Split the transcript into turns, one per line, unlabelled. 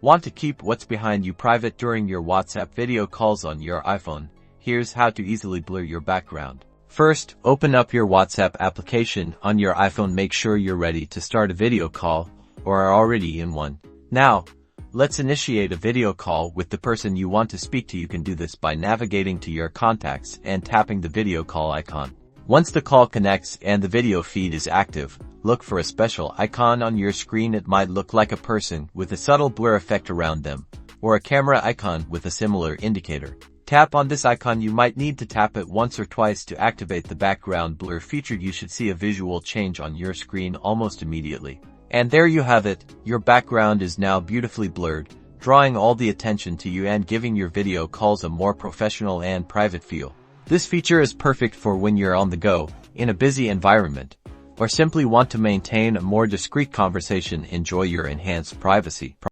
Want to keep what's behind you private during your WhatsApp video calls on your iPhone? Here's how to easily blur your background. First, open up your WhatsApp application on your iPhone. Make sure you're ready to start a video call or are already in one. Now, let's initiate a video call with the person you want to speak to. You can do this by navigating to your contacts and tapping the video call icon. Once the call connects and the video feed is active, look for a special icon on your screen. It might look like a person with a subtle blur effect around them, or a camera icon with a similar indicator. Tap on this icon. You might need to tap it once or twice to activate the background blur feature. You should see a visual change on your screen almost immediately. And there you have it, your background is now beautifully blurred, drawing all the attention to you and giving your video calls a more professional and private feel. This feature is perfect for when you're on the go, in a busy environment, or simply want to maintain a more discreet conversation. Enjoy your enhanced privacy.